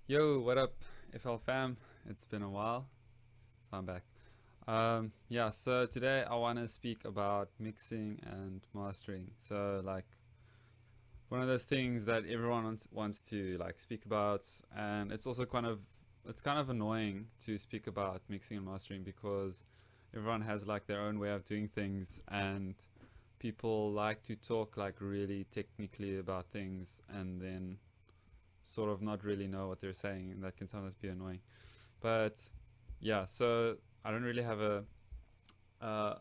Yo, what up, FL fam? It's been a while. I'm back. Yeah, so today I want to speak about mixing and mastering. So, like, one of those things that everyone wants to like speak about, and it's kind of annoying to speak about mixing and mastering because everyone has like their own way of doing things, and people like to talk like really technically about things, and then sort of not really know what they're saying, and that can sometimes be annoying. But yeah, so I don't really have a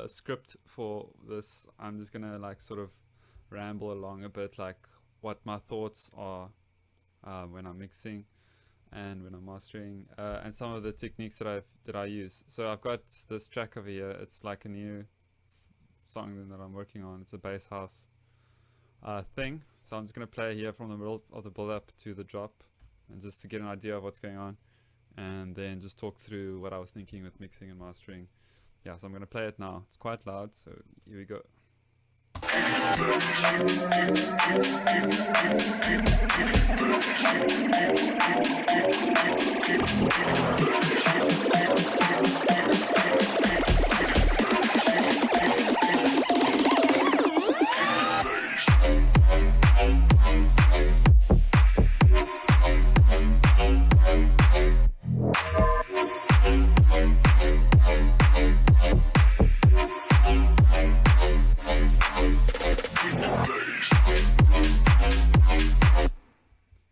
script for this. I'm just gonna like sort of ramble along a bit, like what my thoughts are when I'm mixing and when I'm mastering, and some of the techniques that I use. So I've got this track over here. It's like a new song that I'm working on. It's a bass house thing. So I'm just gonna play here from the middle of the build up to the drop, and just to get an idea of what's going on, and then just talk through what I was thinking with mixing and mastering. Yeah, so I'm gonna play it now. It's quite loud, so here we go.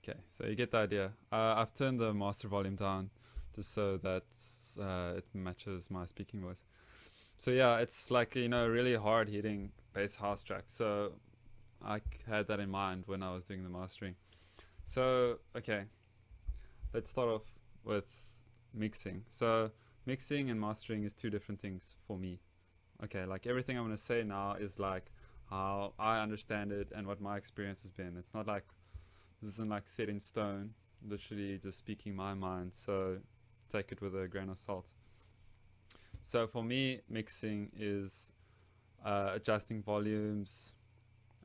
Okay, so you get the idea. I've turned the master volume down just so that it matches my speaking voice. So yeah, it's like really hard hitting bass house track. So had that in mind when I was doing the mastering. So okay, let's start off with mixing. So mixing and mastering is two different things for me. Okay, like everything I'm gonna say now is like how I understand it and what my experience has been. It's not like this isn't like set in stone, literally just speaking my mind, so take it with a grain of salt. So for me, mixing is adjusting volumes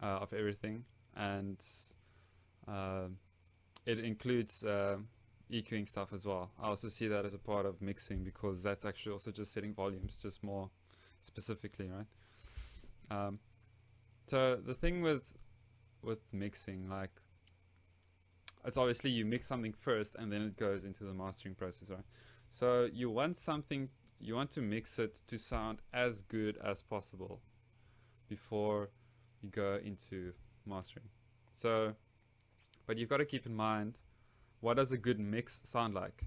of everything, and uh, it includes EQing stuff as well. I also see that as a part of mixing because that's actually also just setting volumes, just more specifically, right? So the thing with mixing, like, it's obviously you mix something first and then it goes into the mastering process, right? So you want to mix it to sound as good as possible before you go into mastering. So, but you've got to keep in mind, what does a good mix sound like?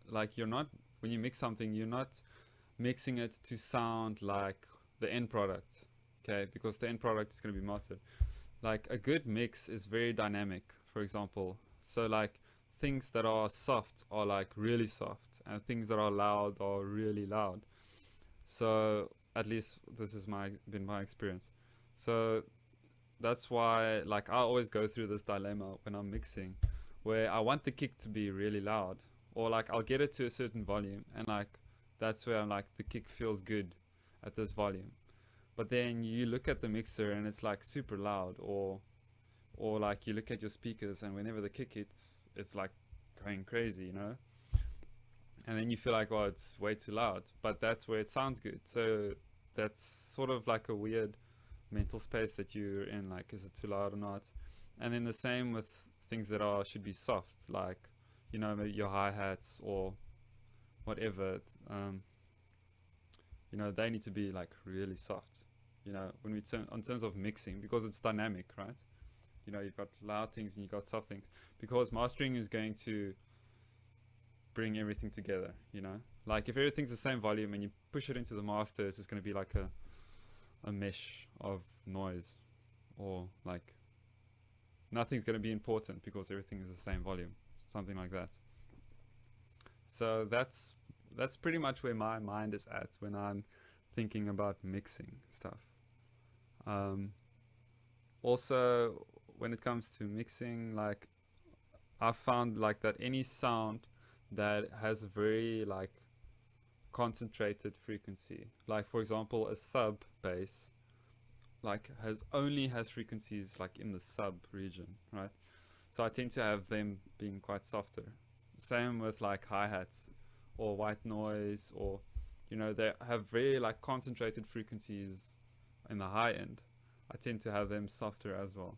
Like, when you mix something, you're not mixing it to sound like the end product, okay? Because the end product is going to be mastered. Like, a good mix is very dynamic, for example. So like things that are soft are like really soft, and things that are loud are really loud. So at least this is been my experience. So that's why like I always go through this dilemma when I'm mixing, where I want the kick to be really loud, or like I'll get it to a certain volume, and like that's where I'm like the kick feels good at this volume. But then you look at the mixer and it's like super loud, or like you look at your speakers and whenever the kick hits, it's like going crazy, and then you feel like, oh, it's way too loud, but that's where it sounds good. So that's sort of like a weird mental space that you're in, like, is it too loud or not? And then the same with things that should be soft, like, maybe your hi-hats or whatever. They need to be like really soft, when we turn on terms of mixing, because it's dynamic, right? You've got loud things and you've got soft things, because mastering is going to bring everything together. Like if everything's the same volume and you push it into the master, it's just going to be like a mesh of noise, or like nothing's going to be important because everything is the same volume, something like that. So that's pretty much where my mind is at when I'm thinking about mixing stuff. Also, when it comes to mixing, like, I've found like that any sound that has a very like concentrated frequency, like for example a sub bass, like has frequencies like in the sub region, right? So I tend to have them being quite softer. same with like hi-hats or white noise, or they have very like concentrated frequencies in the high end. I tend to have them softer as well.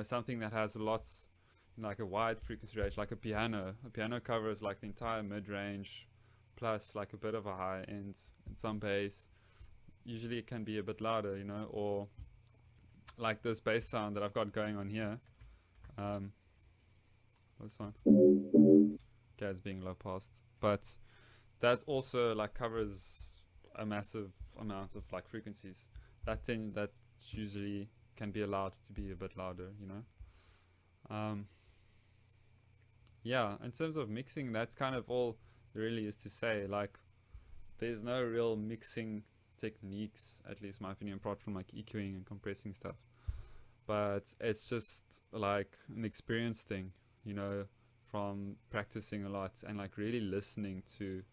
Something that has lots, like a wide frequency range, like a piano. A piano covers like the entire mid-range plus like a bit of a high end and some bass. Usually it can be a bit louder, or like this bass sound that I've got going on here. This one. Okay, it's being low passed, but that also like covers a massive amount of like frequencies. That usually can be allowed to be a bit louder, yeah, in terms of mixing, that's kind of all there really is to say. Like, there's no real mixing techniques, at least in my opinion, apart from like EQing and compressing stuff. But it's just like an experience thing, from practicing a lot and like really listening to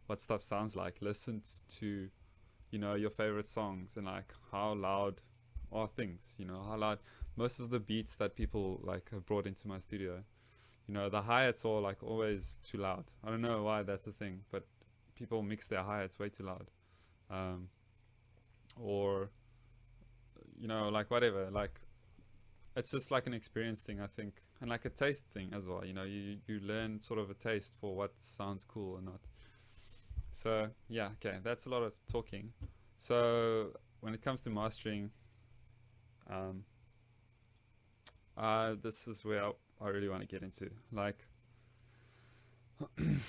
what stuff sounds like. Listen to, your favorite songs and like how loud are things, how loud most of the beats that people like have brought into my studio. The hi-hats are like always too loud. I don't know why that's a thing, but people mix their hi-hats way too loud. Or, like whatever, like it's just like an experience thing, I think, and like a taste thing as well. You learn sort of a taste for what sounds cool or not. So yeah, okay, that's a lot of talking. So when it comes to mastering, this is where I really want to get into. Like,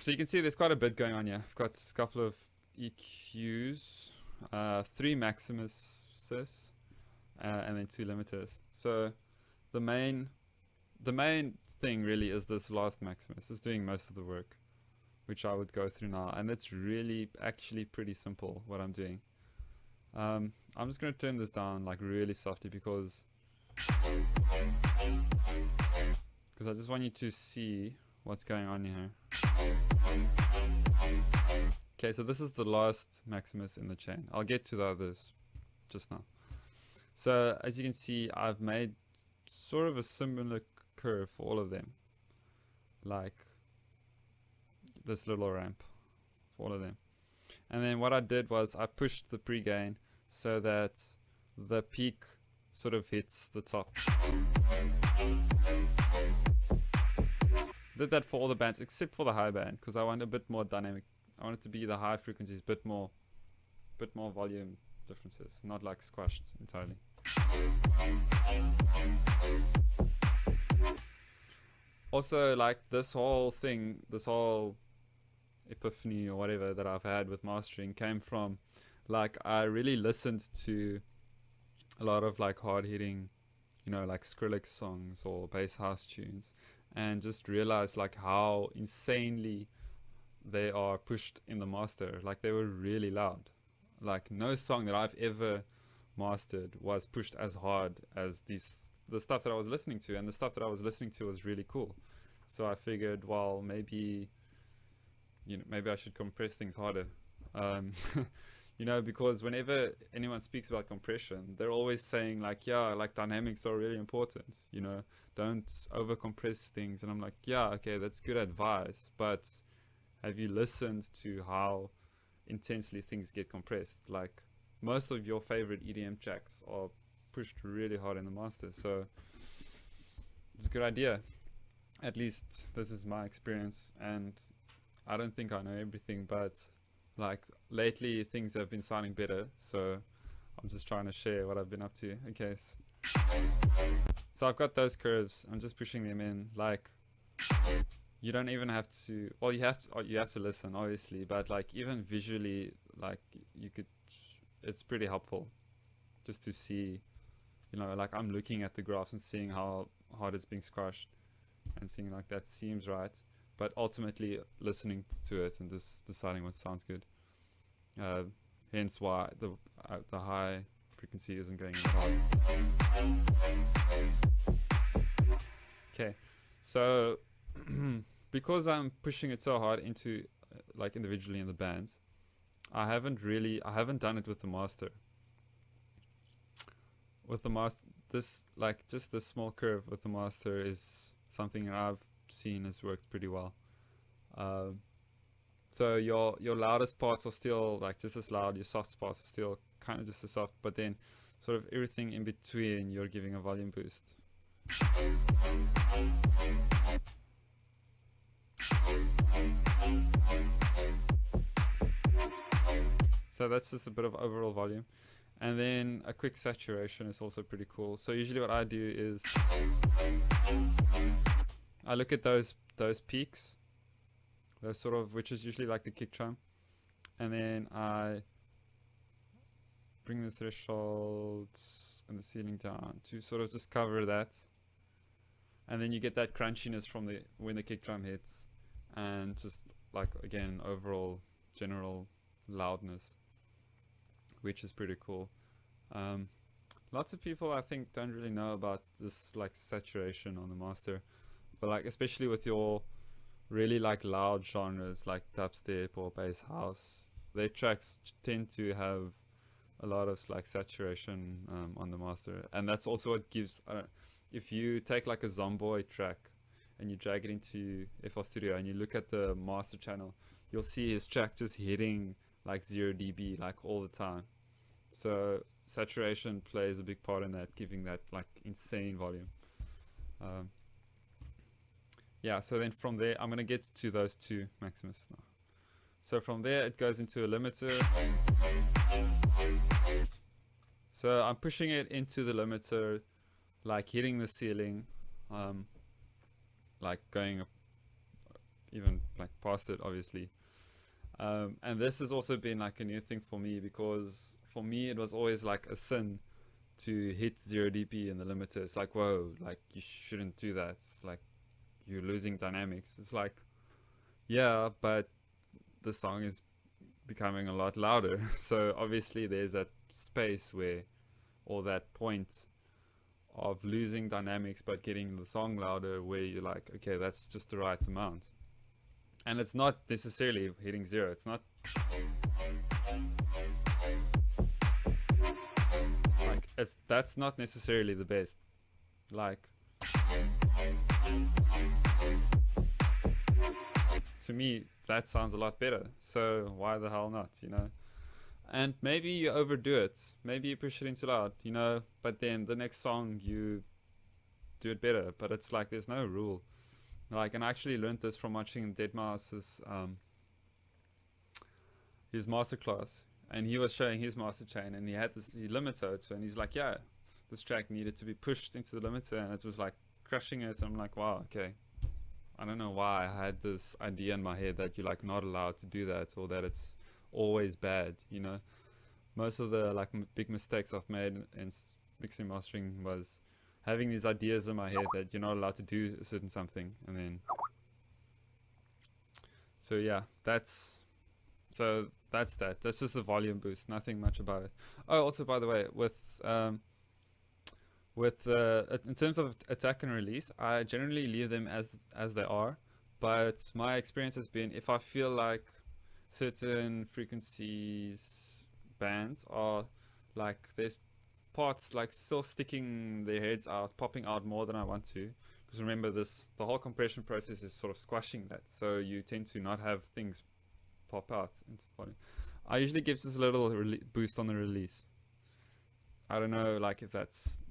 so you can see there's quite a bit going on here. I've got a couple of EQs, 3 Maximuses, and then 2 limiters. So the main thing really is this last Maximus. It's doing most of the work, which I would go through now, and it's really actually pretty simple what I'm doing. I'm just going to turn this down like really softly because I just want you to see what's going on here. Okay, so this is the last Maximus in the chain. I'll get to the others just now. So as you can see, I've made sort of a similar curve for all of them, like this little ramp for all of them. And then what I did was I pushed the pre-gain so that the peak sort of hits the top. Did that for all the bands except for the high band because I want a bit more dynamic. I want it to be the high frequencies, bit more volume differences, not like squashed entirely. Also, like this whole thing, this whole epiphany or whatever that I've had with mastering came from, like, I really listened to a lot of like hard hitting, like Skrillex songs or bass house tunes, and just realized like how insanely they are pushed in the master. Like, they were really loud. Like, no song that I've ever mastered was pushed as hard as the stuff that I was listening to, and the stuff that I was listening to was really cool. So I figured, well, maybe I should compress things harder. Because whenever anyone speaks about compression, they're always saying like, yeah, like dynamics are really important, don't over compress things. And I'm like, yeah, okay, that's good advice, but have you listened to how intensely things get compressed? Like, most of your favorite EDM tracks are pushed really hard in the master, so it's a good idea. At least this is my experience, and I don't think I know everything, but like lately things have been sounding better, so I'm just trying to share what I've been up to. Okay, so I've got those curves. I'm just pushing them in. Like, you don't even have to, well, you have to listen obviously, but like even visually, like it's pretty helpful just to see, like I'm looking at the graphs and seeing how hard it's being squashed and seeing like that seems right, but ultimately listening to it and just deciding what sounds good. Hence why the high frequency isn't going in hard. Okay, so because I'm pushing it so hard into like individually in the bands, I haven't done it with the master. With the master, just this small curve with the master is something that I've seen has worked pretty well. Um, so your loudest parts are still like just as loud. Your soft parts are still kind of just as soft, but then sort of everything in between, you're giving a volume boost. So that's just a bit of overall volume. And then a quick saturation is also pretty cool. So usually what I do is I look at those peaks, those sort of, which is usually like the kick drum, and then I bring the thresholds and the ceiling down to sort of just cover that. And then you get that crunchiness from the when the kick drum hits, and just like again overall general loudness, which is pretty cool. Lots of people I think don't really know about this like saturation on the master, but like especially with your really like loud genres like dubstep or bass house, their tracks tend to have a lot of like saturation on the master, and that's also what gives. If you take like a Zomboid track and you drag it into FL Studio and you look at the master channel, you'll see his track just hitting like 0 dB like all the time. So saturation plays a big part in that, giving that like insane volume. Yeah, so then from there I'm gonna get to those two Maximus now. So from there it goes into a limiter. So I'm pushing it into the limiter, like hitting the ceiling, like going even like past it obviously. And this has also been like a new thing for me, because for me it was always like a sin to hit 0 dB in the limiter. It's like, whoa, like you shouldn't do that. It's like you're losing dynamics. It's like, yeah, but the song is becoming a lot louder. So obviously there's that space where, or that point of losing dynamics but getting the song louder, where you're like, okay, that's just the right amount. And it's not necessarily hitting 0. It's not like that's not necessarily the best. Like to me that sounds a lot better, so why the hell not, you know? And maybe you overdo it, maybe you push it in too loud, you know, but then the next song you do it better. But it's like there's no rule. Like, and I actually learned this from watching deadmau5's his masterclass, and he was showing his master chain, and he had this limiter, and he's like, yeah, this track needed to be pushed into the limiter, and it was like crushing it. And I'm like, wow, okay. I don't know why I had this idea in my head that you're like not allowed to do that, or that it's always bad, you know. Most of the like big mistakes I've made in mixing mastering was having these ideas in my head that you're not allowed to do a certain something, and then so yeah, that's that. That's just a volume boost, nothing much about it. Oh, also by the way, with in terms of attack and release, I generally leave them as they are. But my experience has been, if I feel like certain frequencies bands are like, there's parts like still sticking their heads out, popping out more than I want to, because remember this, the whole compression process is sort of squashing that, so you tend to not have things pop out into volume. I usually give just a little boost on the release. I don't know like if that's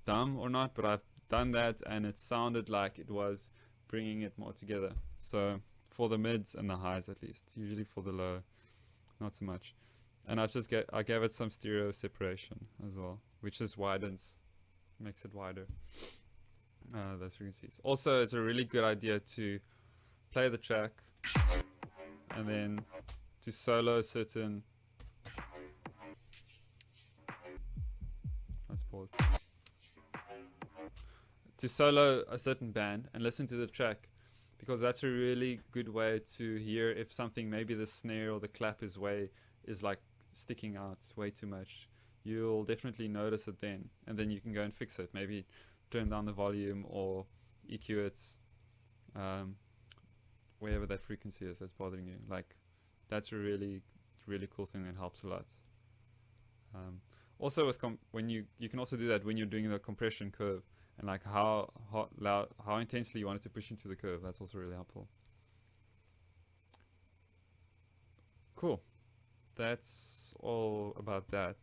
dumb or not, but I've done that and it sounded like it was bringing it more together. So for the mids and the highs at least, usually for the low not so much. And I gave it some stereo separation as well, which just widens, makes it wider, those frequencies. Also, it's a really good idea to play the track and then to solo certain, let's pause, to solo a certain band and listen to the track, because that's a really good way to hear if something, maybe the snare or the clap is like sticking out way too much. You'll definitely notice it then, and then you can go and fix it. Maybe turn down the volume or EQ it, wherever that frequency is that's bothering you. Like, that's a really cool thing that helps a lot. Also with when you can also do that when you're doing the compression curve, and like how intensely you want it to push into the curve. That's also really helpful. Cool. That's all about that.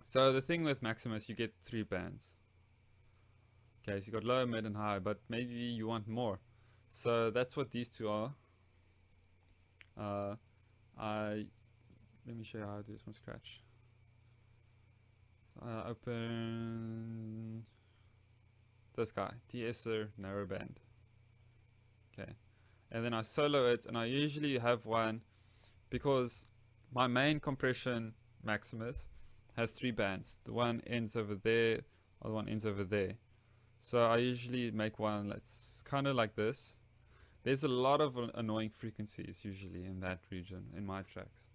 So the thing with Maximus, you get 3 bands. Okay, so you got low, mid, and high, but maybe you want more. So that's what these two are. Let me show you how to do this from scratch. So I open this guy, de-esser narrow band. Okay, and then I solo it, and I usually have one because my main compression Maximus has 3 bands. The one ends over there, or the one ends over there. So I usually make one that's kind of like this. There's a lot of annoying frequencies usually in that region in my tracks.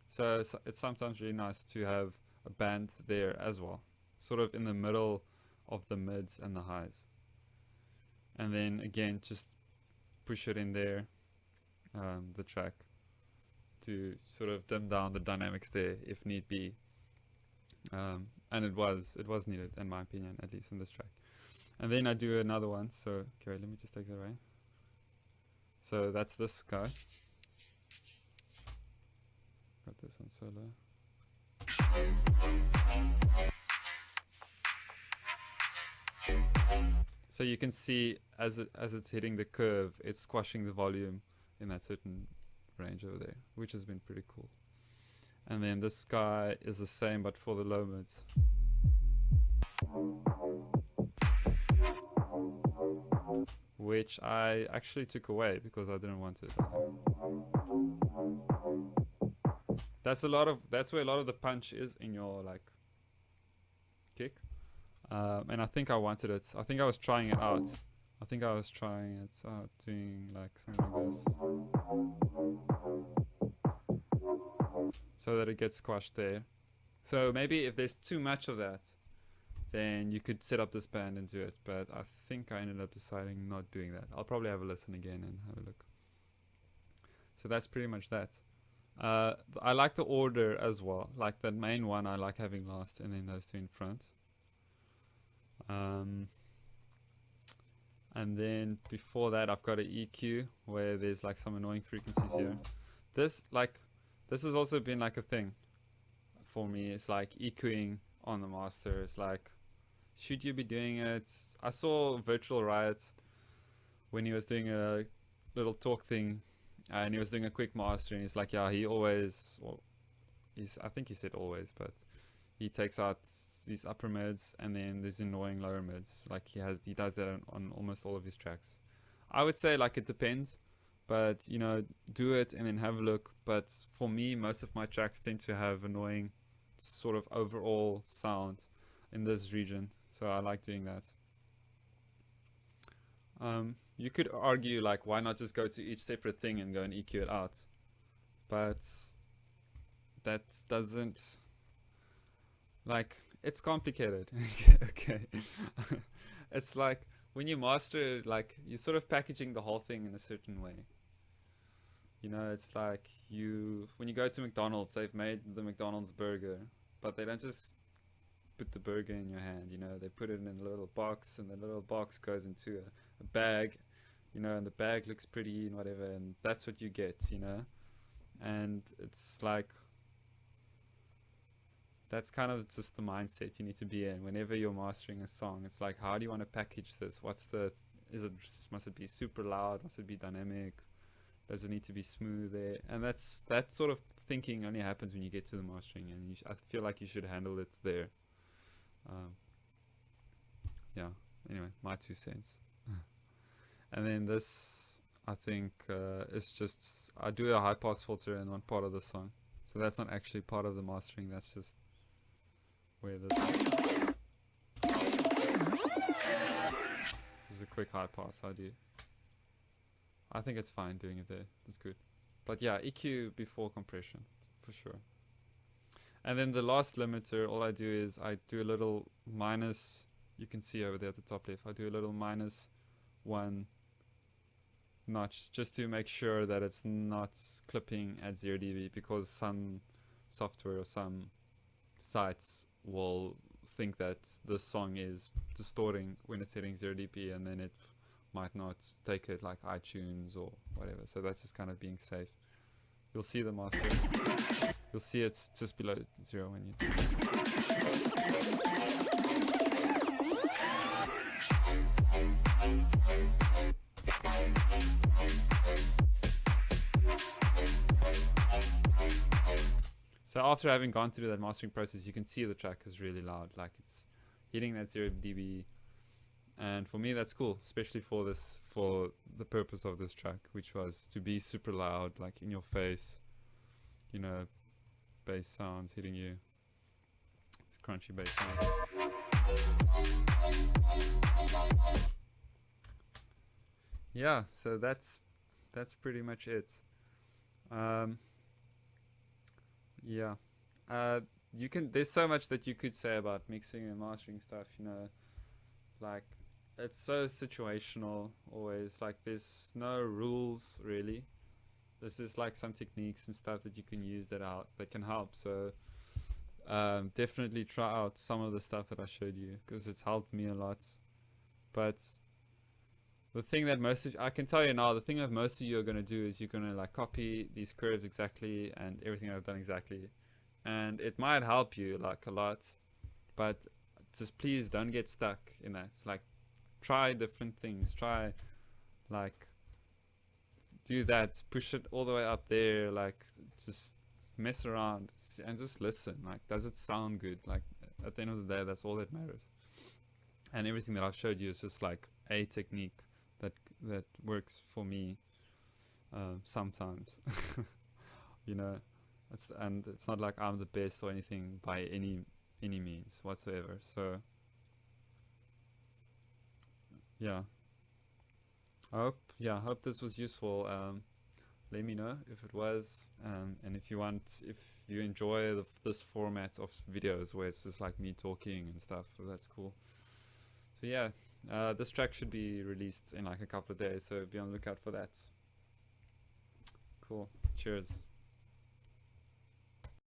So it's sometimes really nice to have a band there as well, sort of in the middle of the mids and the highs. And then again, just push it in there, the track, to sort of dim down the dynamics there if need be. And it was needed, in my opinion, at least in this track. And then I do another one. So okay, let me just take that away. So that's this guy. Got this on solo. So you can see as it's hitting the curve, it's squashing the volume in that certain range over there, which has been pretty cool. And then this guy is the same but for the low mids. Which I actually took away because I didn't want it. That's where a lot of the punch is in your like kick. And I think I wanted it. I think I was trying it out. Doing like something like this. So that it gets squashed there. So maybe if there's too much of that, then you could set up this band and do it. But I think I ended up deciding not doing that. I'll probably have a listen again and have a look. So that's pretty much that. I like the order as well. Like the main one I like having last and then those two in front. And then before that I've got an EQ where there's like some annoying frequencies here. This has also been like a thing for me. It's like EQing on the master. It's like, should you be doing it? I saw Virtual Riot when he was doing a little talk thing, and he was doing a quick master, and he's like, yeah, he always, well, I think he said always, but he takes out these upper mids and then these annoying lower mids. Like he does that on almost all of his tracks. I would say like it depends, but you know, do it and then have a look. But for me, most of my tracks tend to have annoying sort of overall sound in this region, so I like doing that. You could argue like, why not just go to each separate thing and go and EQ it out, but that doesn't, like, it's complicated. Okay. It's like when you master, like you're sort of packaging the whole thing in a certain way. You know, it's like when you go to McDonald's, they've made the McDonald's burger, but they don't just put the burger in your hand, you know, they put it in a little box, and the little box goes into a bag, you know, and the bag looks pretty and whatever, and that's what you get, you know. And it's like, that's kind of just the mindset you need to be in whenever you're mastering a song. It's like, how do you want to package this? Must it be super loud? Must it be dynamic? Does it need to be smooth there? And that sort of thinking only happens when you get to the mastering, and I feel like you should handle it there. Yeah, anyway, my 2 cents. And then this, I think, is just, I do a high pass filter in one part of the song, so that's not actually part of the mastering, that's just where this is a quick high pass I do. I think it's fine doing it there, it's good. But yeah, EQ before compression, for sure. And then the last limiter, all I do is I do a little minus, you can see over there at the top left, I do a little -1 notch just to make sure that it's not clipping at 0 dB, because some software or some sites will think that the song is distorting when it's hitting 0 dB, and then it might not take it, like iTunes or whatever. So that's just kind of being safe you'll see the master. You'll see it's just below 0 when you turn. So after having gone through that mastering process, you can see the track is really loud, like it's hitting that 0 dB. And for me, that's cool, especially for the purpose of this track, which was to be super loud, like in your face, you know, bass sounds hitting you. It's crunchy bass sounds. Yeah, so that's pretty much it. Yeah, you can. There's so much that you could say about mixing and mastering stuff. You know, like it's so situational. Always like there's no rules really. This is like some techniques and stuff that you can use that can help. So definitely try out some of the stuff that I showed you because it's helped me a lot. But the thing that I can tell you now, the thing that most of you are going to do is you're going to like copy these curves exactly and everything I've done exactly. And it might help you like a lot, but just please don't get stuck in that. Like try different things, try like do that, push it all the way up there, like just mess around and just listen. Like, does it sound good? Like at the end of the day, that's all that matters. And everything that I've showed you is just like a technique that works for me sometimes. You know, it's not like I'm the best or anything by any means whatsoever. So yeah, I hope this was useful. Let me know if it was, and if you enjoy this format of videos where it's just like me talking and stuff, so that's cool. So yeah, this track should be released in like a couple of days, so be on the lookout for that. Cool. Cheers.